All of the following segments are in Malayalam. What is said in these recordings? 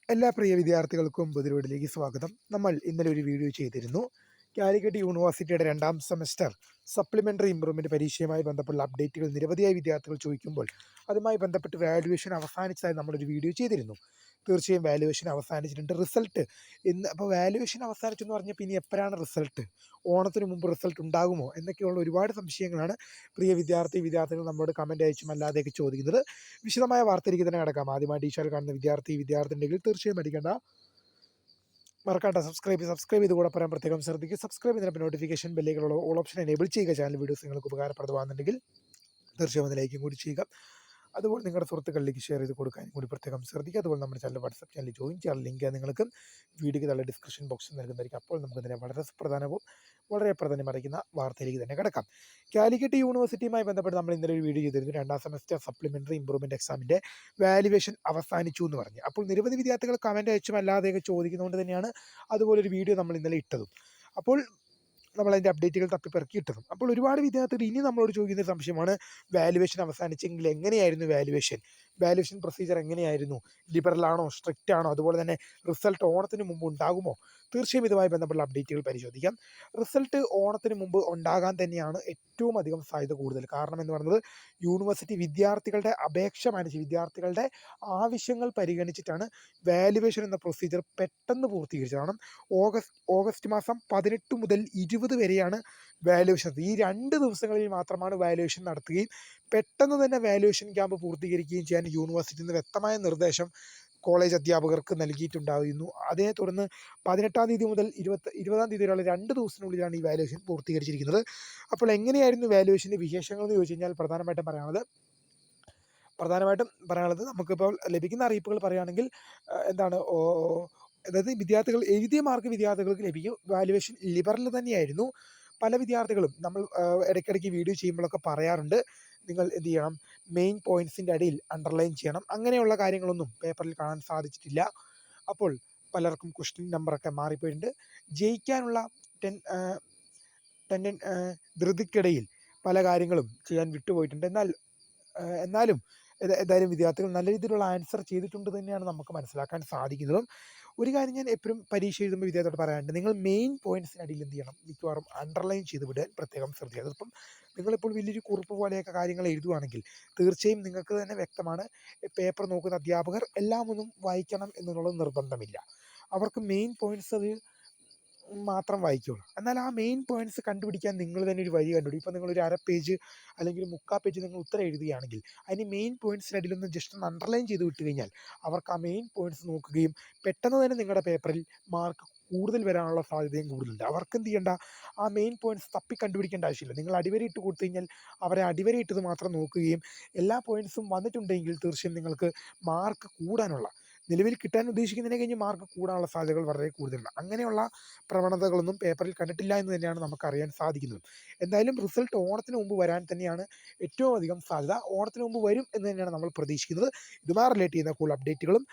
എല്ലാ പ്രിയ വിദ്യാർത്ഥികൾക്കും പുതിയ സ്വാഗതം. നമ്മൾ ഇന്നലെ ഒരു വീഡിയോ ചെയ്തിരുന്നു. കാലിക്കറ്റ് യൂണിവേഴ്സിറ്റിയുടെ 2ാം സെമസ്റ്റർ സപ്ലിമെൻ്ററി ഇംപ്രൂവ്മെൻറ്റ് പരീക്ഷയുമായി ബന്ധപ്പെട്ടുള്ള അപ്ഡേറ്റുകൾ നിരവധിയായ വിദ്യാർത്ഥികൾ ചോദിക്കുമ്പോൾ അതുമായി ബന്ധപ്പെട്ട് വാല്യുവേഷൻ അവസാനിച്ചതായി നമ്മളൊരു വീഡിയോ ചെയ്തിരുന്നു. തീർച്ചയായും വാല്യുവേഷൻ അവസാനിച്ചിട്ടുണ്ട്. റിസൾട്ട് അപ്പോൾ വാല്യുവേഷൻ അവസാനിച്ചെന്ന് പറഞ്ഞാൽ പിന്നെ എപ്പോഴാണ് റിസൾട്ട്? ഓണത്തിന് മുമ്പ് റിസൾട്ട് ഉണ്ടാകുമോ എന്നൊക്കെയുള്ള ഒരുപാട് സംശയങ്ങളാണ് പ്രിയ വിദ്യാർത്ഥികൾ നമ്മളോട് കമൻറ്റ് അയച്ചും അല്ലാതെയൊക്കെ ചോദിക്കുന്നത്. വിശദമായ വാർത്തയിലേക്ക് തന്നെ കിടക്കാം. ആദ്യമായി ടീച്ചർ കാണുന്ന വിദ്യാർത്ഥിയുണ്ടെങ്കിൽ തീർച്ചയായും അടിക്കേണ്ട മറക്കാണ്ട സബ്സ്ക്രൈബ് ചെയ്ത് കൂടെ പറയാൻ പ്രത്യേകം ശ്രദ്ധിക്കുക. സബ്സ്ക്രൈബ് ചെയ്തതിനൊപ്പം നോട്ടിഫിക്കേഷൻ ബെല്ലുകളുള്ള ഓൾ ഓപ്ഷൻ എനേബിൾ ചെയ്യുക. ചാനൽ വീഡിയോസ് നിങ്ങൾക്ക് ഉപകാരപ്രദമാകുന്നുണ്ടെങ്കിൽ തീർച്ചയായും ഒന്ന് ലൈക്കും കൂടി ചെയ്യുക. അതുപോലെ നിങ്ങളുടെ സുഹൃത്തുക്കളിലേക്ക് ഷെയർ ചെയ്ത് കൊടുക്കാനും കൂടി പ്രത്യേകം ശ്രദ്ധിക്കുക. അതുപോലെ നമ്മുടെ ചാനൽ വാട്സ്ആപ്പ് ചാനൽ ജോയിൻ ചെയ്യാൻ ലിങ്ക് നിങ്ങൾക്ക് വീഡിയോയ്ക്ക് നല്ല ഡിസ്ക്രിപ്ഷൻ ബോക്സിൽ നൽകുന്നതായിരിക്കും. അപ്പോൾ നമുക്ക് ഇതിനെ വളരെ പ്രധാനമറിയിക്കുന്ന വാർത്തയിലേക്ക് തന്നെ കിടക്കാം. കാലിക്കറ്റ് യൂണിവേഴ്സിറ്റിയുമായി ബന്ധപ്പെട്ട് നമ്മൾ ഇന്നലെ ഒരു വീഡിയോ ചെയ്തിരുന്നു. 2ാം സെമസ്റ്റർ സപ്ലിമെൻ്ററി ഇംപ്രൂവ്മെൻറ്റ് എക്സാമിൻ്റെ വാല്യുവേഷൻ അവസാനിച്ചു എന്ന് പറഞ്ഞു. അപ്പോൾ നിരവധി വിദ്യാർത്ഥികൾ കമൻറ്റ് അയച്ചും അല്ലാതെയൊക്കെ ചോദിക്കുന്നതുകൊണ്ട് തന്നെയാണ് അതുപോലൊരു വീഡിയോ നമ്മൾ ഇന്നലെ ഇട്ടതും. അപ്പോൾ നമ്മളതിൻ്റെ അപ്ഡേറ്റുകൾ തപ്പിപ്പെറുക്കിയിട്ടതും. അപ്പോൾ ഒരുപാട് വിദ്യാർത്ഥികൾ ഇനി നമ്മളോട് ചോദിക്കുന്ന സംശയമാണ്, വാല്യുവേഷൻ അവസാനിച്ചെങ്കിൽ എങ്ങനെയായിരുന്നു വാല്യുവേഷൻ പ്രൊസീജിയർ എങ്ങനെയായിരുന്നു? ലിബറലാണോ, സ്ട്രിക്റ്റ് ആണോ? അതുപോലെ തന്നെ റിസൾട്ട് ഓണത്തിന് മുമ്പ് ഉണ്ടാകുമോ? തീർച്ചയായും ഇതുമായി ബന്ധപ്പെട്ട അപ്ഡേറ്റുകൾ പരിശോധിക്കാം. റിസൾട്ട് ഓണത്തിന് മുമ്പ് ഉണ്ടാകാൻ തന്നെയാണ് ഏറ്റവും അധികം സാധ്യത കൂടുതൽ. കാരണം എന്ന് പറയുന്നത് യൂണിവേഴ്സിറ്റി വിദ്യാർത്ഥികളുടെ അപേക്ഷ മാനിച്ച്, വിദ്യാർത്ഥികളുടെ ആവശ്യങ്ങൾ പരിഗണിച്ചിട്ടാണ് വാല്യുവേഷൻ എന്ന പ്രൊസീജിയർ പെട്ടെന്ന് പൂർത്തീകരിച്ചത്. കാരണം ഓഗസ്റ്റ് മാസം 18 മുതൽ 20 വരെയാണ് വാല്യുവേഷൻ. ഈ 2 ദിവസങ്ങളിൽ മാത്രമാണ് വാല്യുവേഷൻ നടത്തുകയും പെട്ടെന്ന് തന്നെ വാല്യുവേഷൻ ക്യാമ്പ് പൂർത്തീകരിക്കുകയും ചെയ്യാൻ യൂണിവേഴ്സിറ്റിയിൽ നിന്ന് വ്യക്തമായ നിർദ്ദേശം കോളേജ് അധ്യാപകർക്ക് നൽകിയിട്ടുണ്ടായിരുന്നു. അതേ തുടർന്ന് 18-ാം തീയതി മുതൽ 20-ാം തീയതി വരെയുള്ള 2 ദിവസത്തിനുള്ളിലാണ് ഈ വാല്യുവേഷൻ പൂർത്തീകരിച്ചിരിക്കുന്നത്. അപ്പോൾ എങ്ങനെയായിരുന്നു വാല്യുവേഷൻ്റെ വിശേഷങ്ങൾ എന്ന് ചോദിച്ചു കഴിഞ്ഞാൽ പ്രധാനമായിട്ടും പറയാനുള്ളത് നമുക്കിപ്പോൾ ലഭിക്കുന്ന അറിയിപ്പുകൾ പറയുകയാണെങ്കിൽ അതായത് എഴുതിയ മാർക്ക് വിദ്യാർത്ഥികൾക്ക് ലഭിക്കും. വാല്യുവേഷൻ ലിബറൽ തന്നെയായിരുന്നു. പല വിദ്യാർത്ഥികളും നമ്മൾ ഇടയ്ക്കിടയ്ക്ക് വീഡിയോ ചെയ്യുമ്പോഴൊക്കെ പറയാറുണ്ട്, നിങ്ങൾ എന്ത് ചെയ്യണം, മെയിൻ പോയിൻറ്റ്സിൻ്റെ അടിയിൽ അണ്ടർലൈൻ ചെയ്യണം. അങ്ങനെയുള്ള കാര്യങ്ങളൊന്നും പേപ്പറിൽ കാണാൻ സാധിച്ചിട്ടില്ല. അപ്പോൾ പലർക്കും ക്വസ്റ്റ്യൻ നമ്പറൊക്കെ മാറിപ്പോയിട്ടുണ്ട്. ജയിക്കാനുള്ള ധൃതിക്കിടയിൽ പല കാര്യങ്ങളും ചെയ്യാൻ വിട്ടുപോയിട്ടുണ്ട്. എന്നാലും എന്തായാലും വിദ്യാർത്ഥികൾ നല്ല രീതിയിലുള്ള ആൻസർ ചെയ്തിട്ടുണ്ട് തന്നെയാണ് നമുക്ക് മനസ്സിലാക്കാൻ സാധിക്കുന്നതും. ഒരു കാര്യം ഞാൻ എപ്പോഴും പരീക്ഷ എഴുതുമ്പോൾ വിദ്യാർത്ഥിയോട് പറയാറുണ്ട്, നിങ്ങൾ മെയിൻ പോയിൻറ്റ്സിനടിയിൽ എന്ത് ചെയ്യണം, മിക്കവാറും അണ്ടർലൈൻ ചെയ്ത് വിടാൻ പ്രത്യേകം ശ്രദ്ധിക്കുക. അതിപ്പം നിങ്ങളിപ്പോൾ വലിയൊരു കുറിപ്പ് പോലെയൊക്കെ കാര്യങ്ങൾ എഴുതുകയാണെങ്കിൽ തീർച്ചയായും നിങ്ങൾക്ക് തന്നെ വ്യക്തമാണ്, പേപ്പർ നോക്കുന്ന അധ്യാപകർ എല്ലാം ഒന്നും വായിക്കണം എന്നുള്ളത് നിർബന്ധമില്ല. അവർക്ക് മെയിൻ പോയിൻറ്റ്സ് അത് മാത്രം വായിക്കുകയുള്ളൂ. എന്നാൽ ആ മെയിൻ പോയിൻറ്റ്സ് കണ്ടുപിടിക്കാൻ നിങ്ങൾ തന്നെ ഒരു വഴി കണ്ടുപിടിക്കും. ഇപ്പോൾ നിങ്ങളൊരു 1/2 പേജ് അല്ലെങ്കിൽ 3/4 പേജ് നിങ്ങൾ ഉത്തരം എഴുതുകയാണെങ്കിൽ അതിന് മെയിൻ പോയിൻറ്റ്സിനടിയിലൊന്ന് ജസ്റ്റ് ഒന്ന് അണ്ടർലൈൻ ചെയ്ത് വിട്ട് കഴിഞ്ഞാൽ അവർക്ക് ആ മെയിൻ പോയിൻറ്റ്സ് നോക്കുകയും പെട്ടെന്ന് തന്നെ നിങ്ങളുടെ പേപ്പറിൽ മാർക്ക് കൂടുതൽ വരാനുള്ള സാധ്യതയും കൂടുതലുണ്ട്. അവർക്ക് എന്ത് ചെയ്യേണ്ട, ആ മെയിൻ പോയിൻറ്റ്സ് തപ്പി കണ്ടുപിടിക്കേണ്ട ആവശ്യമില്ല. നിങ്ങൾ അടിവരയിട്ട് കൊടുത്തു കഴിഞ്ഞാൽ അവരെ അടിവരയിട്ടത് മാത്രം നോക്കുകയും എല്ലാ പോയിൻറ്റ്സും വന്നിട്ടുണ്ടെങ്കിൽ തീർച്ചയായും നിങ്ങൾക്ക് മാർക്ക് കൂടാനുള്ള, നിലവിൽ കിട്ടാൻ ഉദ്ദേശിക്കുന്നതിനെ കഴിഞ്ഞ് മാർക്ക് കൂടാനുള്ള സാധ്യതകൾ വളരെ കൂടുതലുണ്ട്. അങ്ങനെയുള്ള പ്രവണതകളൊന്നും പേപ്പറിൽ കണ്ടിട്ടില്ല എന്ന് തന്നെയാണ് നമുക്കറിയാൻ സാധിക്കുന്നത്. എന്തായാലും റിസൾട്ട് ഓണത്തിന് മുമ്പ് വരാൻ തന്നെയാണ് ഏറ്റവും അധികം സാധ്യത. ഓണത്തിന് മുമ്പ് വരും എന്ന് തന്നെയാണ് നമ്മൾ പ്രതീക്ഷിക്കുന്നത്. ഇതുമായി റിലേറ്റ് ചെയ്യുന്ന കൂടുതൽ അപ്ഡേറ്റുകളും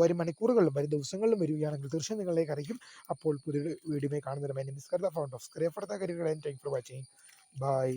വരും മണിക്കൂറുകളിലും വരും ദിവസങ്ങളിലും വരികയാണെങ്കിൽ തീർച്ചയായും നിങ്ങളിലേക്ക് അറിയിക്കും. അപ്പോൾ പുതിയൊരു വീഡിയോയിൽ കാണുന്നതിന് മൈ നെയിം ഈസ് കർദ, ഫൗണ്ടർ ഓഫ് സ്ക്രേ for the career and thank for watching. By.